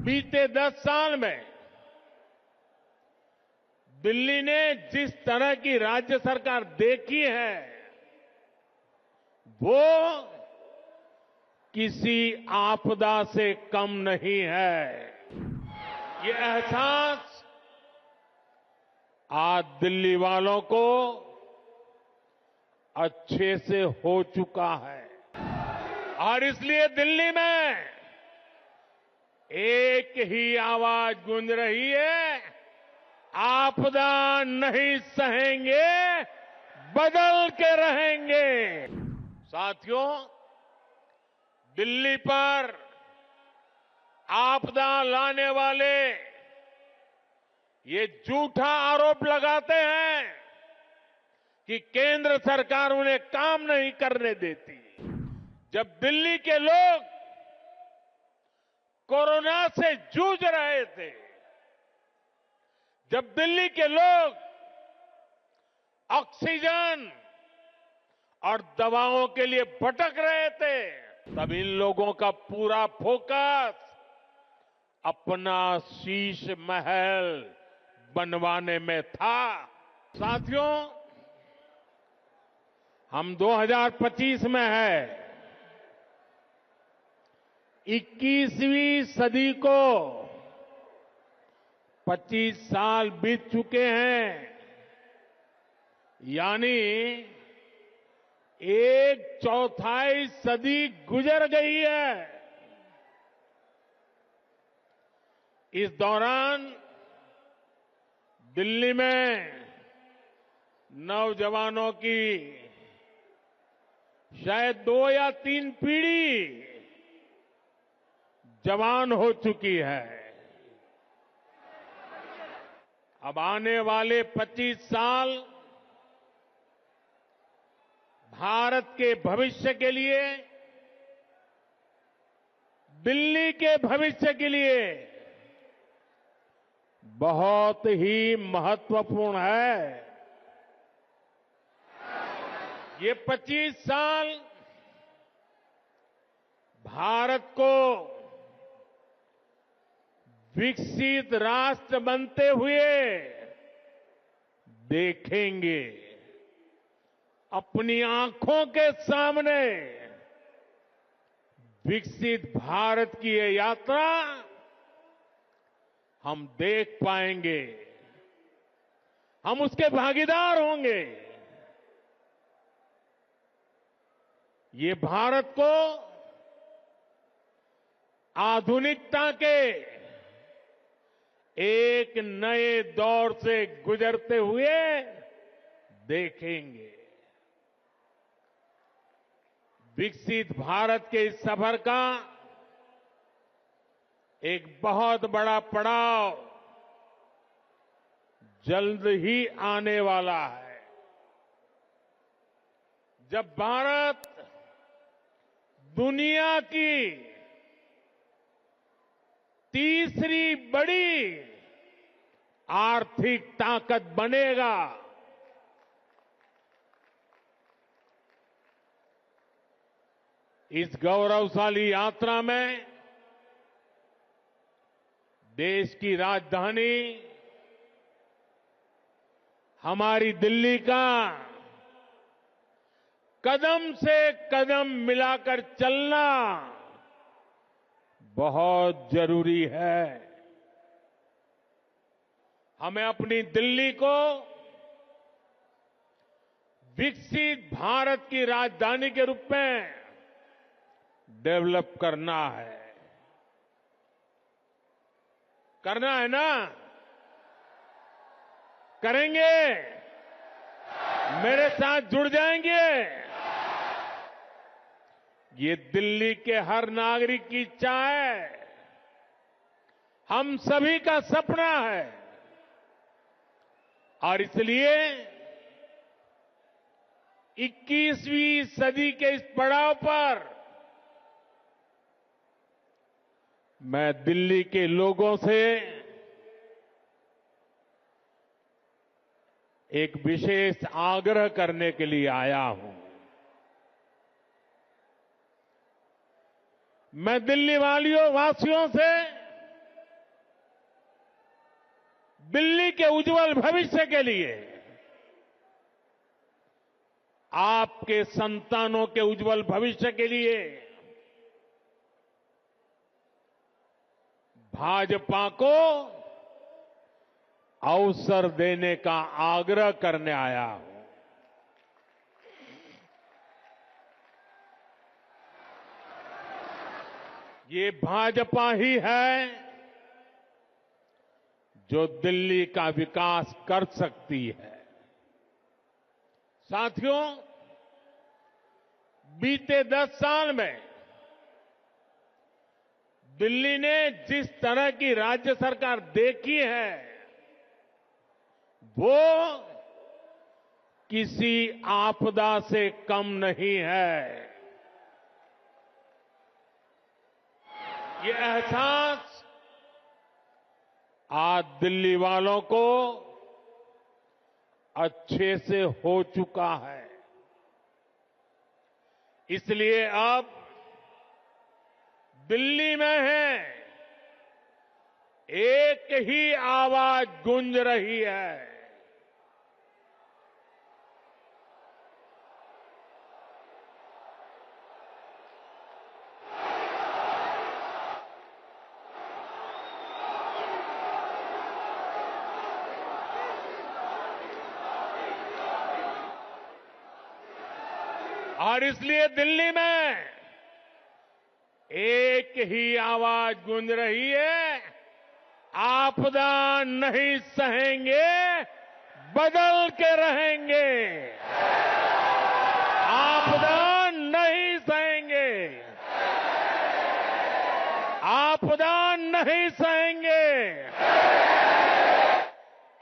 बीते 10 साल में दिल्ली ने जिस तरह की राज्य सरकार देखी है वो किसी आपदा से कम नहीं है। ये एहसास आज दिल्ली वालों को अच्छे से हो चुका है और इसलिए दिल्ली में एक ही आवाज गूंज रही है, आपदा नहीं सहेंगे, बदल के रहेंगे। साथियों, दिल्ली पर आपदा लाने वाले ये झूठा आरोप लगाते हैं कि केंद्र सरकार उन्हें काम नहीं करने देती। जब दिल्ली के लोग कोरोना से जूझ रहे थे, जब दिल्ली के लोग ऑक्सीजन और दवाओं के लिए भटक रहे थे, तब इन लोगों का पूरा फोकस अपना शीश महल बनवाने में था। साथियों, हम 2025 में है। 21वीं सदी को 25 साल बीत चुके हैं, यानी 1/4 सदी गुजर गई है। इस दौरान दिल्ली में नौजवानों की शायद 2 या 3 पीढ़ी जवान हो चुकी है। अब आने वाले 25 साल भारत के भविष्य के लिए, दिल्ली के भविष्य के लिए बहुत ही महत्वपूर्ण है। ये 25 साल भारत को विकसित राष्ट्र बनते हुए देखेंगे। अपनी आंखों के सामने विकसित भारत की ये यात्रा हम देख पाएंगे, हम उसके भागीदार होंगे। ये भारत को आधुनिकता के एक नए दौर से गुजरते हुए देखेंगे। विकसित भारत के इस सफर का एक बहुत बड़ा पड़ाव जल्द ही आने वाला है, जब भारत दुनिया की तीसरी बड़ी आर्थिक ताकत बनेगा। इस गौरवशाली यात्रा में देश की राजधानी हमारी दिल्ली का कदम से कदम मिलाकर चलना बहुत जरूरी है। हमें अपनी दिल्ली को विकसित भारत की राजधानी के रूप में डेवलप करना है। करना है ना? करेंगे? मेरे साथ जुड़ जाएंगे? ये दिल्ली के हर नागरिक की इच्छा है, हम सभी का सपना है और इसलिए 21वीं सदी के इस पड़ाव पर मैं दिल्ली के लोगों से एक विशेष आग्रह करने के लिए आया हूं। मैं दिल्ली वासियों से दिल्ली के उज्जवल भविष्य के लिए, आपके संतानों के उज्जवल भविष्य के लिए भाजपा को अवसर देने का आग्रह करने आया हूं। ये भाजपा ही है जो दिल्ली का विकास कर सकती है। साथियों, बीते 10 साल में दिल्ली ने जिस तरह की राज्य सरकार देखी है, वो किसी आपदा से कम नहीं है। ये एहसास आज दिल्ली वालों को अच्छे से हो चुका है। इसलिए अब दिल्ली में है एक ही आवाज गूंज रही है। और इसलिए दिल्ली में एक ही आवाज गूंज रही है, आपदा नहीं सहेंगे, बदल के रहेंगे। आपदा नहीं सहेंगे, आपदा नहीं सहेंगे,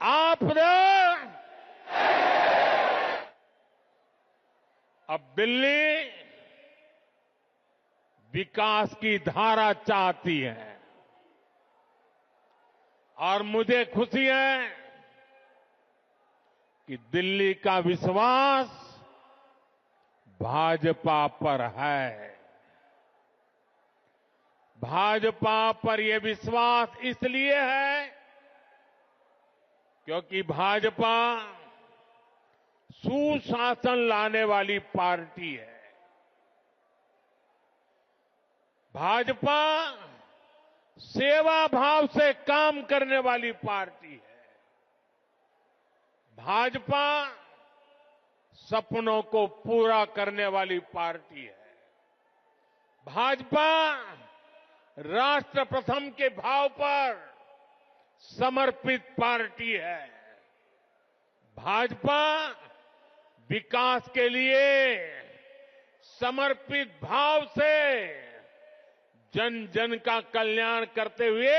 आपदा। अब दिल्ली विकास की धारा चाहती है और मुझे खुशी है कि दिल्ली का विश्वास भाजपा पर है। भाजपा पर यह विश्वास इसलिए है क्योंकि भाजपा सुशासन लाने वाली पार्टी है। भाजपा सेवा भाव से काम करने वाली पार्टी है। भाजपा सपनों को पूरा करने वाली पार्टी है। भाजपा राष्ट्र प्रथम के भाव पर समर्पित पार्टी है। भाजपा विकास के लिए समर्पित भाव से जन जन का कल्याण करते हुए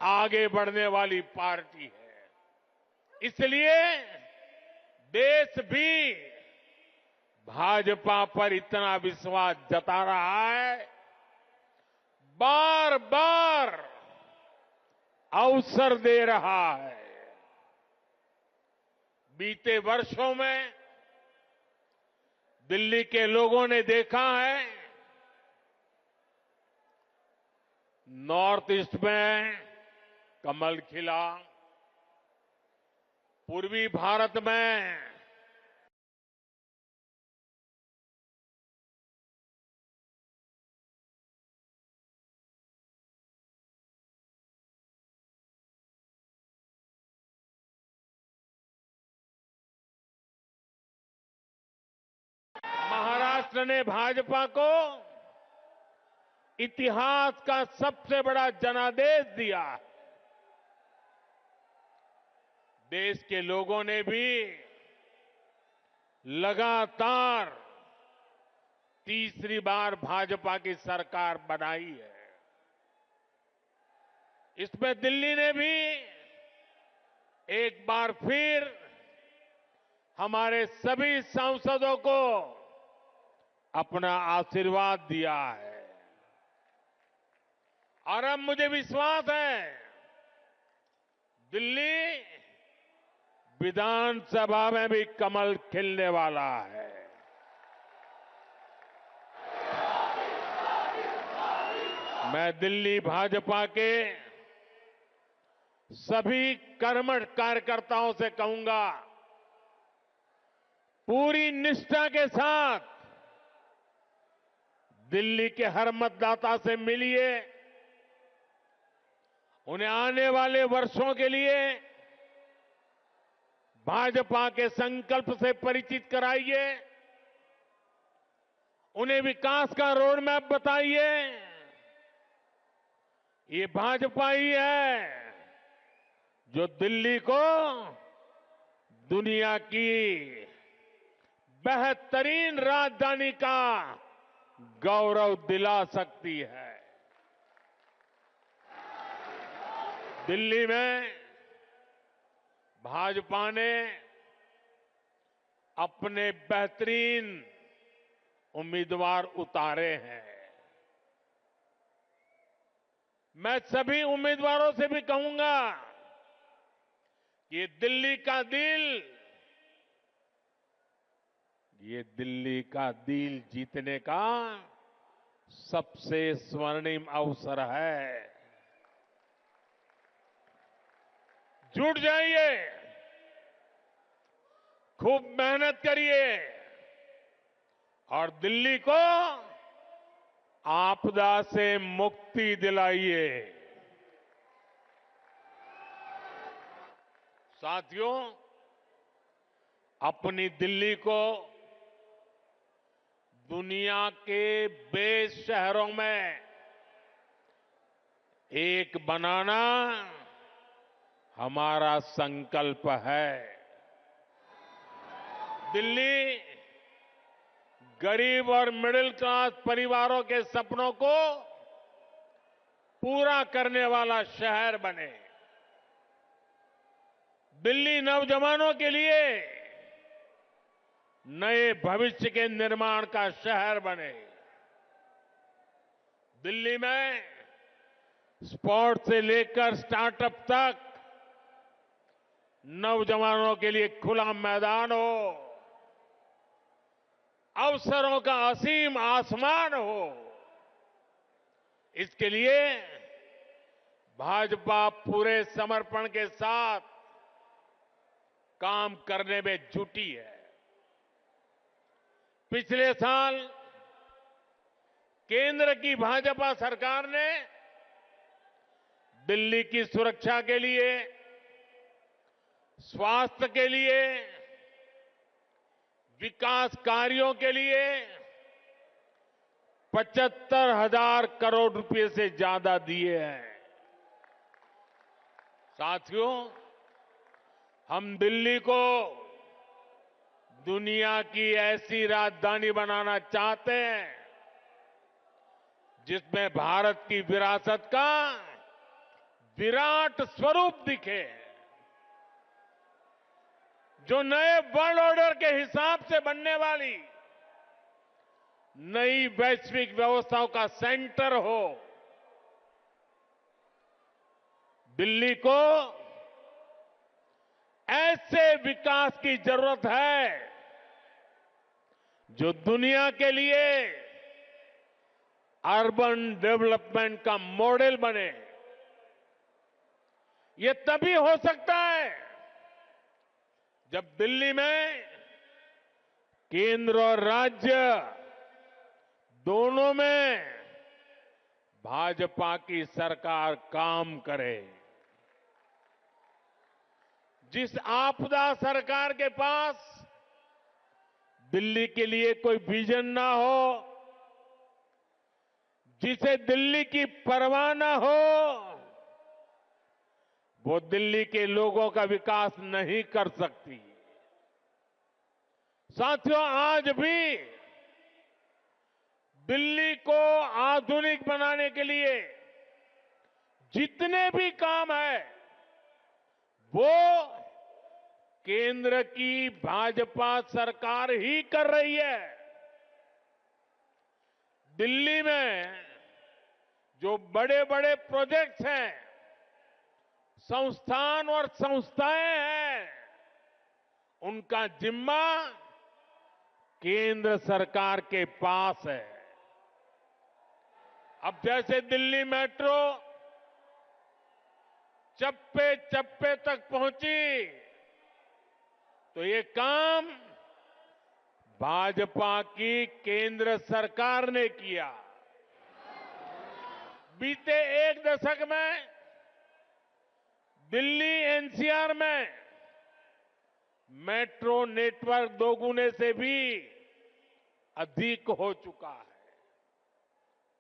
आगे बढ़ने वाली पार्टी है। इसलिए देश भी भाजपा पर इतना विश्वास जता रहा है, बार बार अवसर दे रहा है। बीते वर्षों में दिल्ली के लोगों ने देखा है, नॉर्थ ईस्ट में कमल खिला, पूर्वी भारत में महाराष्ट्र ने भाजपा को इतिहास का सबसे बड़ा जनादेश दिया। देश के लोगों ने भी लगातार तीसरी बार भाजपा की सरकार बनाई है। इसमें दिल्ली ने भी एक बार फिर हमारे सभी सांसदों को अपना आशीर्वाद दिया है और अब मुझे विश्वास है दिल्ली विधानसभा में भी कमल खिलने वाला है। मैं दिल्ली भाजपा के सभी कर्मठ कार्यकर्ताओं से कहूंगा, पूरी निष्ठा के साथ दिल्ली के हर मतदाता से मिलिए, उन्हें आने वाले वर्षों के लिए भाजपा के संकल्प से परिचित कराइए, उन्हें विकास का रोड मैप बताइए। ये भाजपा ही है जो दिल्ली को दुनिया की बेहतरीन राजधानी का गौरव दिला सकती है। दिल्ली में भाजपा ने अपने बेहतरीन उम्मीदवार उतारे हैं। मैं सभी उम्मीदवारों से भी कहूंगा कि ये दिल्ली का दिल जीतने का सबसे स्वर्णिम अवसर है। जुट जाइए, खूब मेहनत करिए और दिल्ली को आपदा से मुक्ति दिलाइए। साथियों, अपनी दिल्ली को दुनिया के बेस्ट शहरों में एक बनाना हमारा संकल्प है। दिल्ली गरीब और मिडिल क्लास परिवारों के सपनों को पूरा करने वाला शहर बने। दिल्ली नौजवानों के लिए नए भविष्य के निर्माण का शहर बने। दिल्ली में स्पोर्ट्स से लेकर स्टार्टअप तक नौजवानों के लिए खुला मैदान हो, अवसरों का असीम आसमान हो। इसके लिए भाजपा पूरे समर्पण के साथ काम करने में जुटी है। पिछले साल केंद्र की भाजपा सरकार ने दिल्ली की सुरक्षा के लिए, स्वास्थ्य के लिए, विकास कार्यों के लिए 75,000 करोड़ रुपए से ज्यादा दिए हैं। साथियों, हम दिल्ली को दुनिया की ऐसी राजधानी बनाना चाहते हैं जिसमें भारत की विरासत का विराट स्वरूप दिखे, जो नए वर्ल्ड ऑर्डर के हिसाब से बनने वाली नई वैश्विक व्यवस्थाओं का सेंटर हो। दिल्ली को ऐसे विकास की जरूरत है जो दुनिया के लिए अर्बन डेवलपमेंट का मॉडल बने। ये तभी हो सकता है जब दिल्ली में केंद्र और राज्य दोनों में भाजपा की सरकार काम करे। जिस आपदा सरकार के पास दिल्ली के लिए कोई विजन ना हो, जिसे दिल्ली की परवाह ना हो, वो दिल्ली के लोगों का विकास नहीं कर सकती। साथियों, आज भी दिल्ली को आधुनिक बनाने के लिए जितने भी काम है वो केंद्र की भाजपा सरकार ही कर रही है। दिल्ली में जो बड़े बड़े प्रोजेक्ट्स हैं, संस्थान और संस्थाएं हैं, उनका जिम्मा केंद्र सरकार के पास है। अब जैसे दिल्ली मेट्रो, चप्पे चप्पे तक पहुंची तो ये काम भाजपा की केंद्र सरकार ने किया। बीते एक दशक में दिल्ली एनसीआर में मेट्रो नेटवर्क दोगुने से भी अधिक हो चुका है।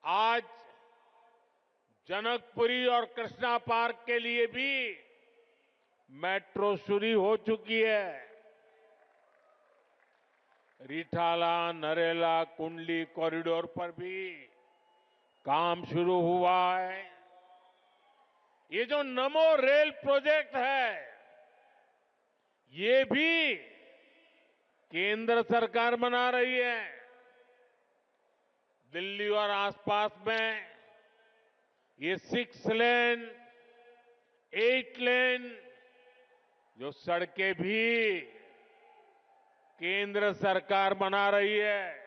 आज जनकपुरी और कृष्णा पार्क के लिए भी मेट्रो शुरू हो चुकी है। रिठाला नरेला कुंडली कॉरिडोर पर भी काम शुरू हुआ है। ये जो नमो रेल प्रोजेक्ट है, ये भी केंद्र सरकार बना रही है। दिल्ली और आसपास में ये 6 लेन, 8 लेन जो सड़कें भी केंद्र सरकार बना रही है।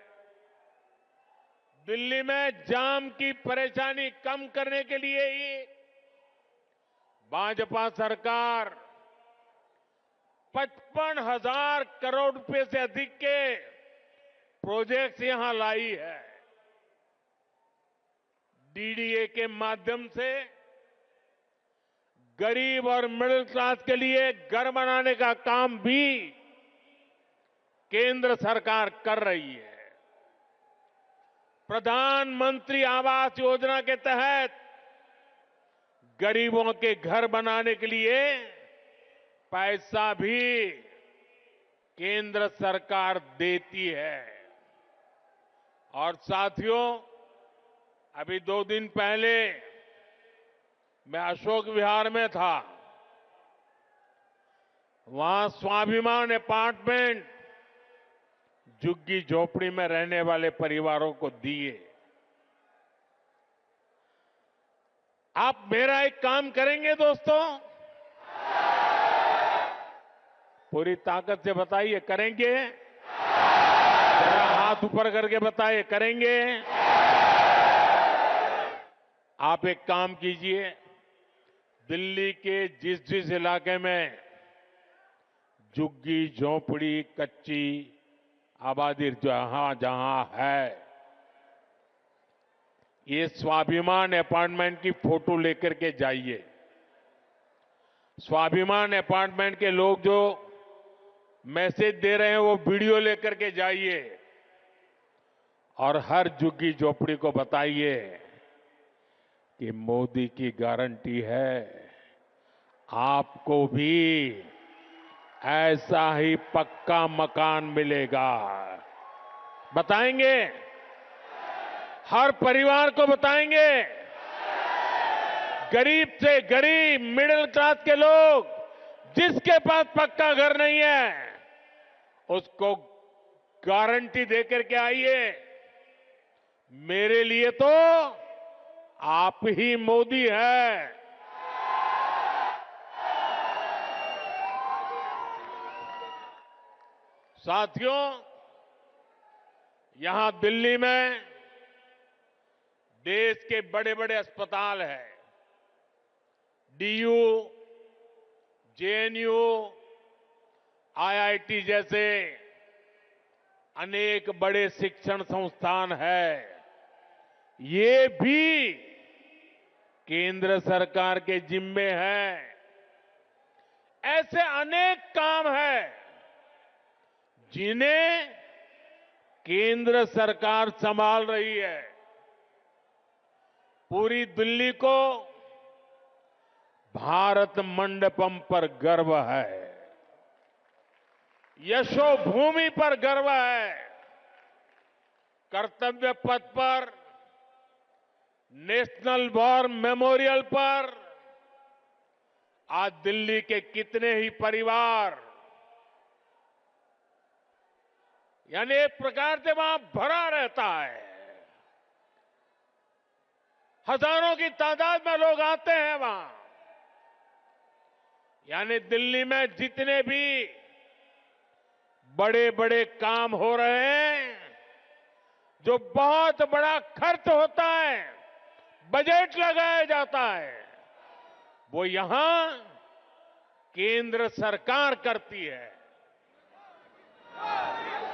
दिल्ली में जाम की परेशानी कम करने के लिए ही भाजपा सरकार 55,000 करोड़ रुपए से अधिक के प्रोजेक्ट्स यहां लाई है। डीडीए के माध्यम से गरीब और मिडिल क्लास के लिए घर बनाने का काम भी केंद्र सरकार कर रही है। प्रधानमंत्री आवास योजना के तहत गरीबों के घर बनाने के लिए पैसा भी केंद्र सरकार देती है। और साथियों, अभी 2 दिन पहले मैं अशोक विहार में था। वहां स्वाभिमान अपार्टमेंट झुग्गी झोपड़ी में रहने वाले परिवारों को दिए। आप मेरा एक काम करेंगे दोस्तों? पूरी ताकत से बताइए, करेंगे? जरा हाथ ऊपर करके बताइए, करेंगे? आप एक काम कीजिए, दिल्ली के जिस जिस इलाके में झुग्गी झोपड़ी कच्ची आबादी जहां जहां है, ये स्वाभिमान अपार्टमेंट की फोटो लेकर के जाइए। स्वाभिमान अपार्टमेंट के लोग जो मैसेज दे रहे हैं वो वीडियो लेकर के जाइए और हर झुग्गी झोपड़ी को बताइए कि मोदी की गारंटी है, आपको भी ऐसा ही पक्का मकान मिलेगा। बताएंगे? हर परिवार को बताएंगे। गरीब से गरीब मिडिल क्लास के लोग जिसके पास पक्का घर नहीं है उसको गारंटी देकर के आइए। मेरे लिए तो आप ही मोदी है। साथियों, यहां दिल्ली में देश के बड़े बड़े अस्पताल हैं। डीयू, जेएनयू, आईआईटी जैसे अनेक बड़े शिक्षण संस्थान हैं। ये भी केंद्र सरकार के जिम्मे हैं। ऐसे अनेक काम हैं जिन्हें केंद्र सरकार संभाल रही है। पूरी दिल्ली को भारत मंडपम पर गर्व है, यशोभूमि पर गर्व है। कर्तव्य पथ पर, नेशनल वॉर मेमोरियल पर आज दिल्ली के कितने ही परिवार, यानी एक प्रकार से वहां भरा रहता है। हजारों की तादाद में लोग आते हैं वहां। यानी दिल्ली में जितने भी बड़े बड़े काम हो रहे हैं, जो बहुत बड़ा खर्च होता है, बजट लगाया जाता है, वो यहां केंद्र सरकार करती है।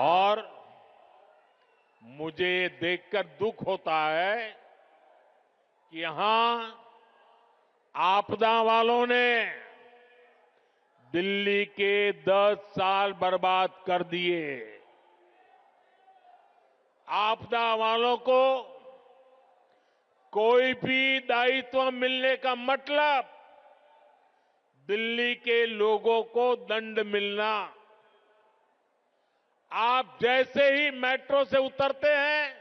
और मुझे ये देखकर दुख होता है कि यहां आपदा वालों ने दिल्ली के 10 साल बर्बाद कर दिए। आपदा वालों को कोई भी दायित्व मिलने का मतलब दिल्ली के लोगों को दंड मिलना। आप जैसे ही मेट्रो से उतरते हैं,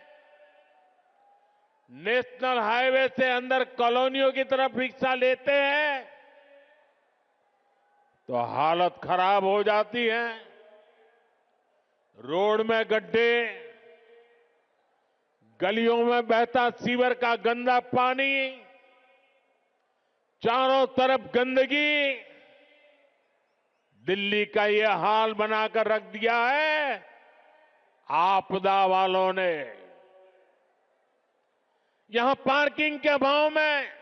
नेशनल हाईवे से अंदर कॉलोनियों की तरफ रिक्शा लेते हैं, तो हालत खराब हो जाती है। रोड में गड्ढे, गलियों में बहता सीवर का गंदा पानी, चारों तरफ गंदगी, दिल्ली का ये हाल बनाकर रख दिया है आपदा वालों ने। यहां पार्किंग के अभाव में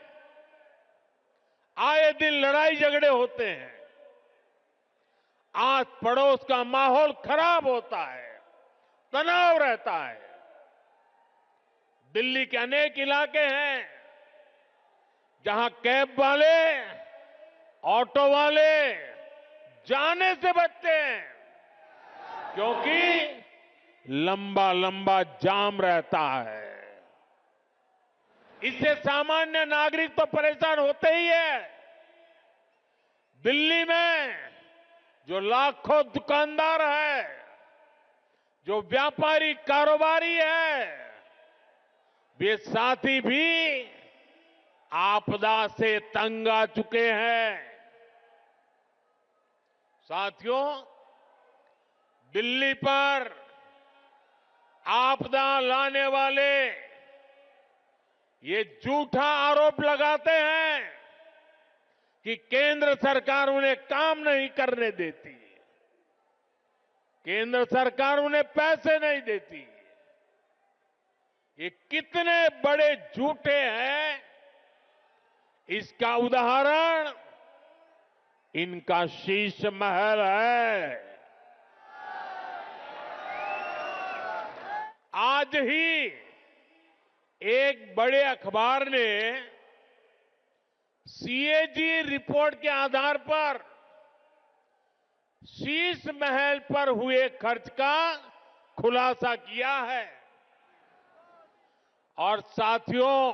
आए दिन लड़ाई झगड़े होते हैं। आस पड़ोस का माहौल खराब होता है, तनाव रहता है। दिल्ली के अनेक इलाके हैं जहां कैब वाले, ऑटो वाले जाने से बचते हैं, क्योंकि लंबा लंबा जाम रहता है। इससे सामान्य नागरिक तो परेशान होते ही है। दिल्ली में जो लाखों दुकानदार है, जो व्यापारी कारोबारी है, वे साथी भी आपदा से तंग आ चुके हैं। साथियों, दिल्ली पर आपदा लाने वाले ये झूठा आरोप लगाते हैं कि केंद्र सरकार उन्हें काम नहीं करने देती, केंद्र सरकार उन्हें पैसे नहीं देती। ये कितने बड़े झूठे हैं, इसका उदाहरण इनका शीश महल है। आज ही एक बड़े अखबार ने सीएजी रिपोर्ट के आधार पर शीश महल पर हुए खर्च का खुलासा किया है। और साथियों,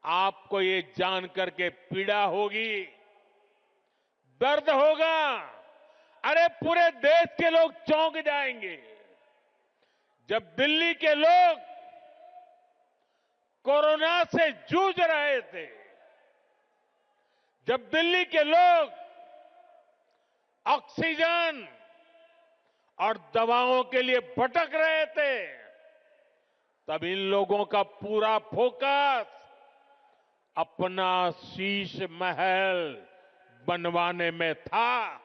आपको ये जानकर के पीड़ा होगी, दर्द होगा। अरे पूरे देश के लोग चौंक जाएंगे जब दिल्ली के लोग कोरोना से जूझ रहे थे, जब दिल्ली के लोग ऑक्सीजन और दवाओं के लिए भटक रहे थे, तब इन लोगों का पूरा फोकस अपना शीश महल बनवाने में था।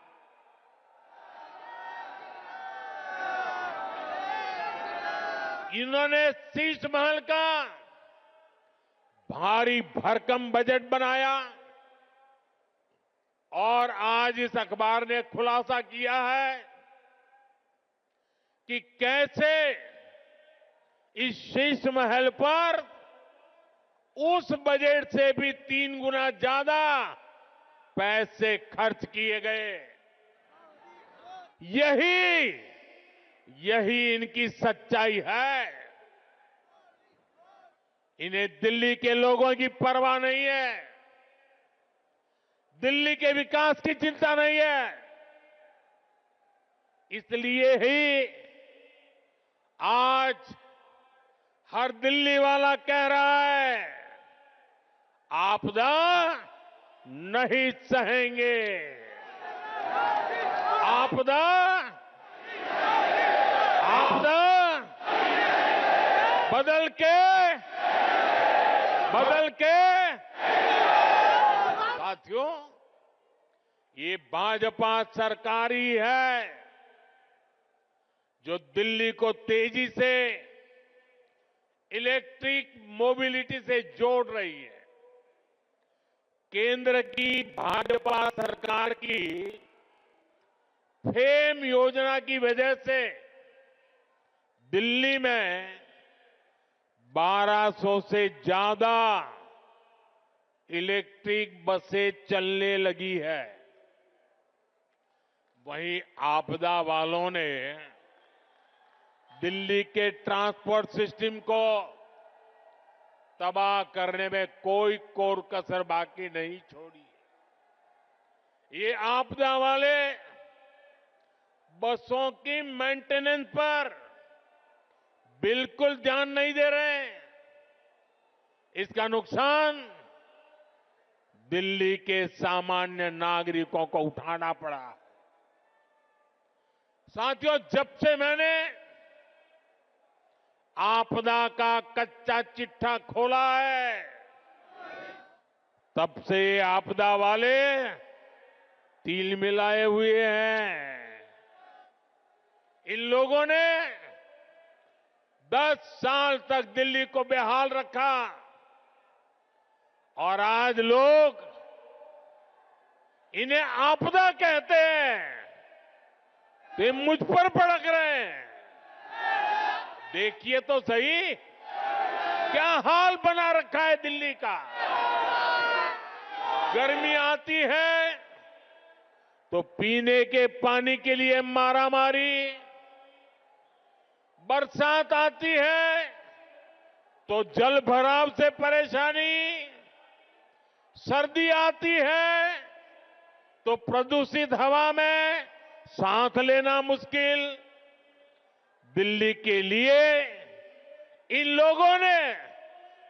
इन्होंने शीश महल का भारी भरकम बजट बनाया और आज इस अखबार ने खुलासा किया है कि कैसे इस शीश महल पर उस बजट से भी 3 गुना ज्यादा पैसे खर्च किए गए। यही इनकी सच्चाई है। इन्हें दिल्ली के लोगों की परवाह नहीं है, दिल्ली के विकास की चिंता नहीं है। इसलिए ही आज हर दिल्ली वाला कह रहा है, आपदा नहीं सहेंगे, आपदा बदल के साथियों, ये भाजपा सरकार ही है जो दिल्ली को तेजी से इलेक्ट्रिक मोबिलिटी से जोड़ रही है। केंद्र की भाजपा सरकार की फेम योजना की वजह से दिल्ली में 1200 से ज्यादा इलेक्ट्रिक बसें चलने लगी है। वहीं आपदा वालों ने दिल्ली के ट्रांसपोर्ट सिस्टम को तबाह करने में कोई कोर कसर बाकी नहीं छोड़ी। ये आपदा वाले बसों की मेंटेनेंस पर बिल्कुल ध्यान नहीं दे रहे हैं। इसका नुकसान दिल्ली के सामान्य नागरिकों को उठाना पड़ा। साथियों, जब से मैंने आपदा का कच्चा चिट्ठा खोला है, तब से आपदा वाले तिल मिलाए हुए हैं। इन लोगों ने 10 साल तक दिल्ली को बेहाल रखा और आज लोग इन्हें आपदा कहते हैं तो ये मुझ पर भड़क रहे हैं। देखिए तो सही क्या हाल बना रखा है दिल्ली का। गर्मी आती है तो पीने के पानी के लिए मारामारी, बरसात आती है तो जल भराव से परेशानी, सर्दी आती है तो प्रदूषित हवा में सांस लेना मुश्किल। दिल्ली के लिए इन लोगों ने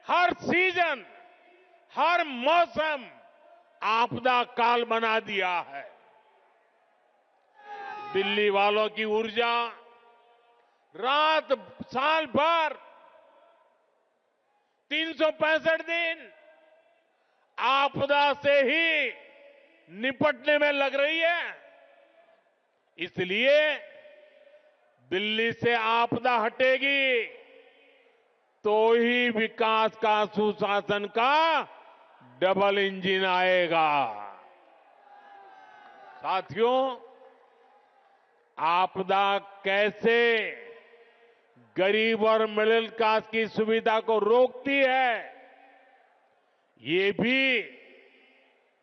हर सीजन, हर मौसम आपदा काल बना दिया है। दिल्ली वालों की ऊर्जा रात साल भर 365 दिन आपदा से ही निपटने में लग रही है। इसलिए दिल्ली से आपदा हटेगी तो ही विकास का, सुशासन का डबल इंजन आएगा। साथियों, आपदा कैसे गरीब और मिडिल क्लास की सुविधा को रोकती है, ये भी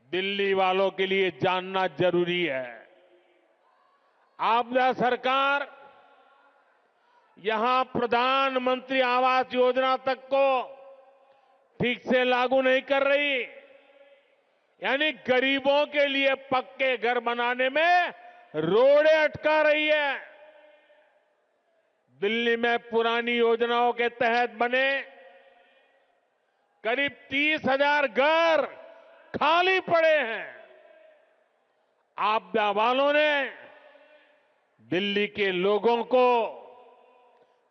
दिल्ली वालों के लिए जानना जरूरी है। आपदा सरकार यहां प्रधानमंत्री आवास योजना तक को ठीक से लागू नहीं कर रही, यानी गरीबों के लिए पक्के घर बनाने में रोड़े अटका रही है। दिल्ली में पुरानी योजनाओं के तहत बने करीब 30,000 घर खाली पड़े हैं। आपदा वालों ने दिल्ली के लोगों को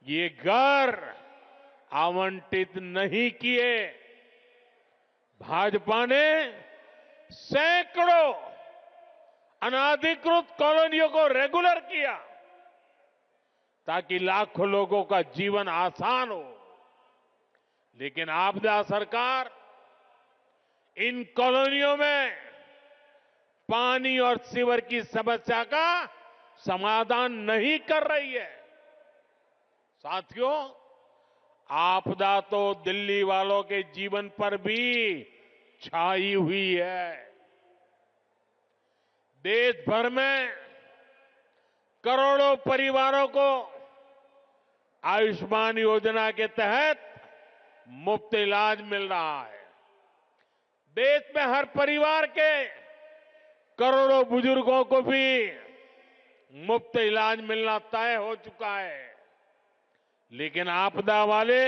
ये घर आवंटित नहीं किए। भाजपा ने सैकड़ों अनाधिकृत कॉलोनियों को रेगुलर किया ताकि लाखों लोगों का जीवन आसान हो। लेकिन आपदा सरकार इन कॉलोनियों में पानी और सीवर की समस्या का समाधान नहीं कर रही है। साथियों, आपदा तो दिल्ली वालों के जीवन पर भी छाई हुई है। देश भर में करोड़ों परिवारों को आयुष्मान योजना के तहत मुफ्त इलाज मिल रहा है। देश में हर परिवार के करोड़ों बुजुर्गों को भी मुफ्त इलाज मिलना तय हो चुका है। लेकिन आपदा वाले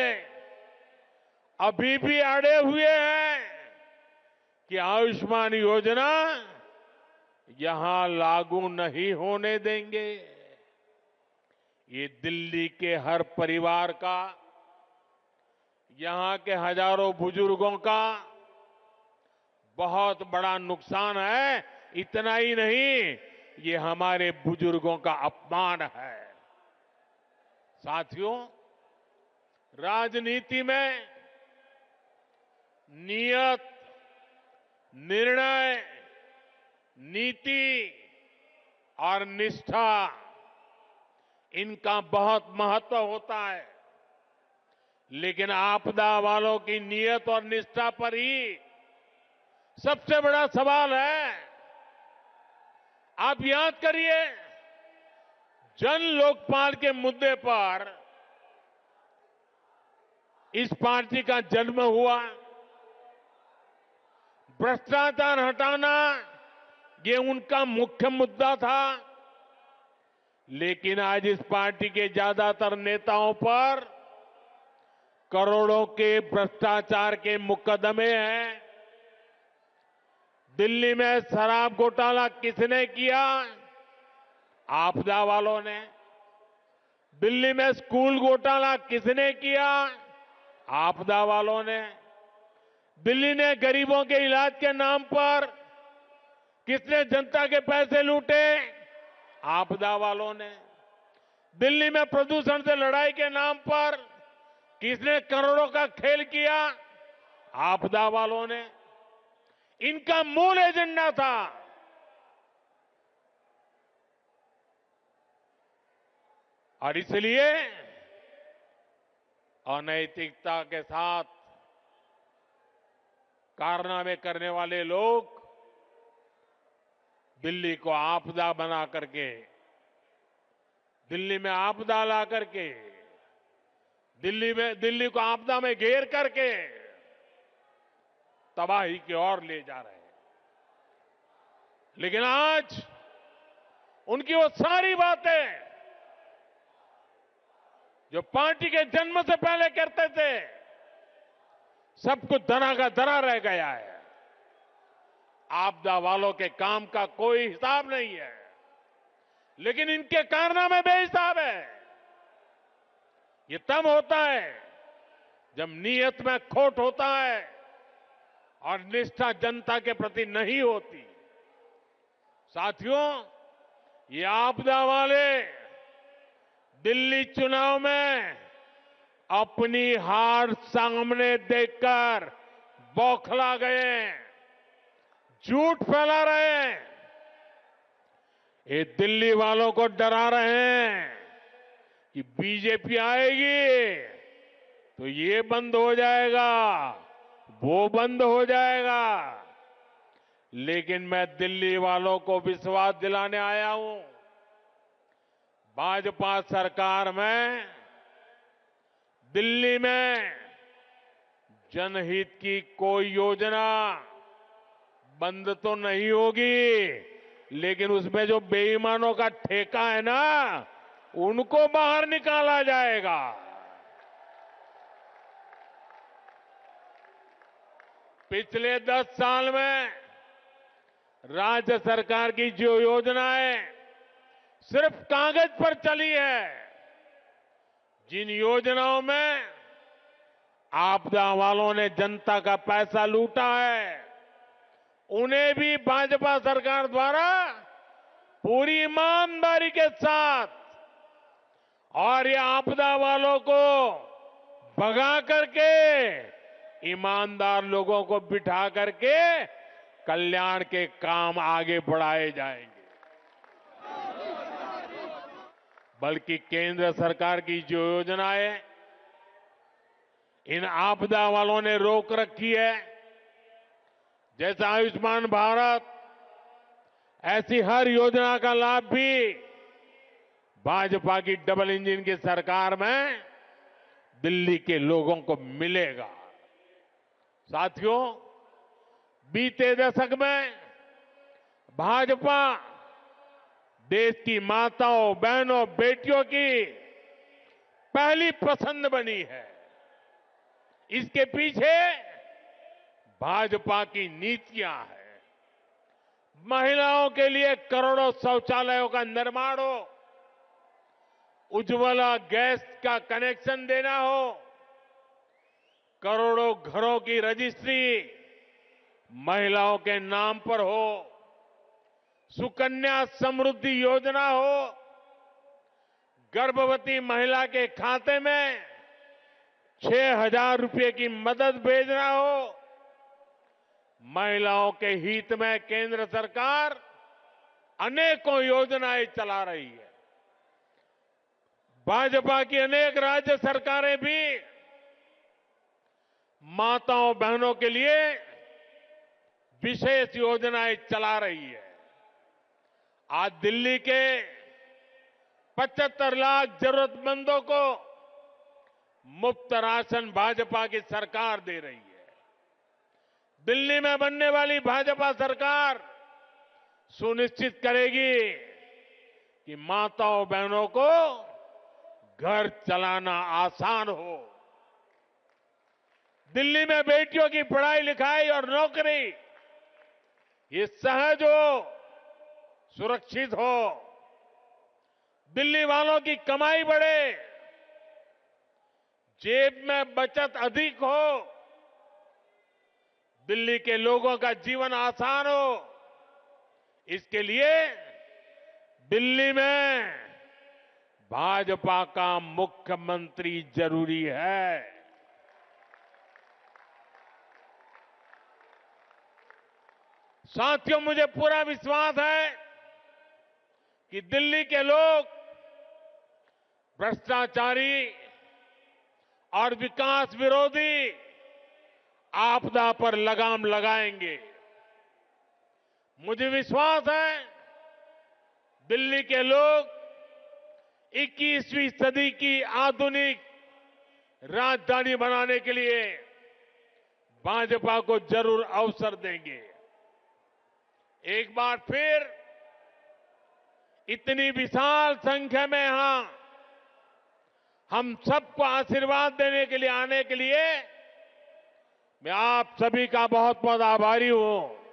अभी भी अड़े हुए हैं कि आयुष्मान योजना यहां लागू नहीं होने देंगे। ये दिल्ली के हर परिवार का, यहां के हजारों बुजुर्गों का बहुत बड़ा नुकसान है। इतना ही नहीं, ये हमारे बुजुर्गों का अपमान है। साथियों, राजनीति में नियत, निर्णय, नीति और निष्ठा, इनका बहुत महत्व होता है। लेकिन आपदा वालों की नीयत और निष्ठा पर ही सबसे बड़ा सवाल है। आप याद करिए, जन लोकपाल के मुद्दे पर इस पार्टी का जन्म हुआ। भ्रष्टाचार हटाना ये उनका मुख्य मुद्दा था। लेकिन आज इस पार्टी के ज्यादातर नेताओं पर करोड़ों के भ्रष्टाचार के मुकदमे हैं। दिल्ली में शराब घोटाला किसने किया? आपदा वालों ने। दिल्ली में स्कूल घोटाला किसने किया? आपदा वालों ने। दिल्ली ने गरीबों के इलाज के नाम पर किसने जनता के पैसे लूटे? आपदा वालों ने। दिल्ली में प्रदूषण से लड़ाई के नाम पर किसने करोड़ों का खेल किया? आपदा वालों ने। इनका मूल एजेंडा था और इसलिए अनैतिकता के साथ कारनामे करने वाले लोग दिल्ली को आपदा बना करके, दिल्ली में आपदा ला करके, दिल्ली को आपदा में घेर करके तबाही की ओर ले जा रहे हैं। लेकिन आज उनकी वो सारी बातें जो पार्टी के जन्म से पहले करते थे, सब कुछ धरा का धरा रह गया है। आपदा वालों के काम का कोई हिसाब नहीं है, लेकिन इनके कारनामे बेहिसाब है। ये तब होता है जब नीयत में खोट होता है और निष्ठा जनता के प्रति नहीं होती। साथियों, ये आपदा वाले दिल्ली चुनाव में अपनी हार सामने देखकर बौखला गए, झूठ फैला रहे हैं। ये दिल्ली वालों को डरा रहे हैं कि बीजेपी आएगी तो ये बंद हो जाएगा, वो बंद हो जाएगा। लेकिन मैं दिल्ली वालों को विश्वास दिलाने आया हूं, भाजपा सरकार में दिल्ली में जनहित की कोई योजना बंद तो नहीं होगी, लेकिन उसमें जो बेईमानों का ठेका है ना, उनको बाहर निकाला जाएगा। पिछले 10 साल में राज्य सरकार की जो योजनाएं सिर्फ कागज पर चली है, जिन योजनाओं में आपदा वालों ने जनता का पैसा लूटा है, उन्हें भी भाजपा सरकार द्वारा पूरी ईमानदारी के साथ और ये आपदा वालों को भगा करके ईमानदार लोगों को बिठा करके कल्याण के काम आगे बढ़ाए जाएंगे। बल्कि केंद्र सरकार की जो योजनाएं इन आपदा वालों ने रोक रखी है, जैसे आयुष्मान भारत, ऐसी हर योजना का लाभ भी भाजपा की डबल इंजन की सरकार में दिल्ली के लोगों को मिलेगा। साथियों, बीते दशक में भाजपा देश की माताओं, बहनों, बेटियों की पहली पसंद बनी है। इसके पीछे भाजपा की नीतियां हैं। महिलाओं के लिए करोड़ों शौचालयों का निर्माण हो, उज्ज्वला गैस का कनेक्शन देना हो, करोड़ों घरों की रजिस्ट्री महिलाओं के नाम पर हो, सुकन्या समृद्धि योजना हो, गर्भवती महिला के खाते में 6,000 रुपए की मदद भेजना हो, महिलाओं के हित में केंद्र सरकार अनेकों योजनाएं चला रही है। भाजपा की अनेक राज्य सरकारें भी माताओं बहनों के लिए विशेष योजनाएं चला रही है। आज दिल्ली के 75 लाख जरूरतमंदों को मुफ्त राशन भाजपा की सरकार दे रही है। दिल्ली में बनने वाली भाजपा सरकार सुनिश्चित करेगी कि माताओं बहनों को घर चलाना आसान हो। दिल्ली में बेटियों की पढ़ाई लिखाई और नौकरी ये सहज हो, सुरक्षित हो। दिल्ली वालों की कमाई बढ़े, जेब में बचत अधिक हो, दिल्ली के लोगों का जीवन आसान हो। इसके लिए दिल्ली में भाजपा का मुख्यमंत्री जरूरी है। साथियों, मुझे पूरा विश्वास है कि दिल्ली के लोग भ्रष्टाचारी और विकास विरोधी आपदा पर लगाम लगाएंगे। मुझे विश्वास है दिल्ली के लोग 21वीं सदी की आधुनिक राजधानी बनाने के लिए भाजपा को जरूर अवसर देंगे। एक बार फिर इतनी विशाल संख्या में यहां हम सबको आशीर्वाद देने के लिए आने के लिए मैं आप सभी का बहुत बहुत आभारी हूं।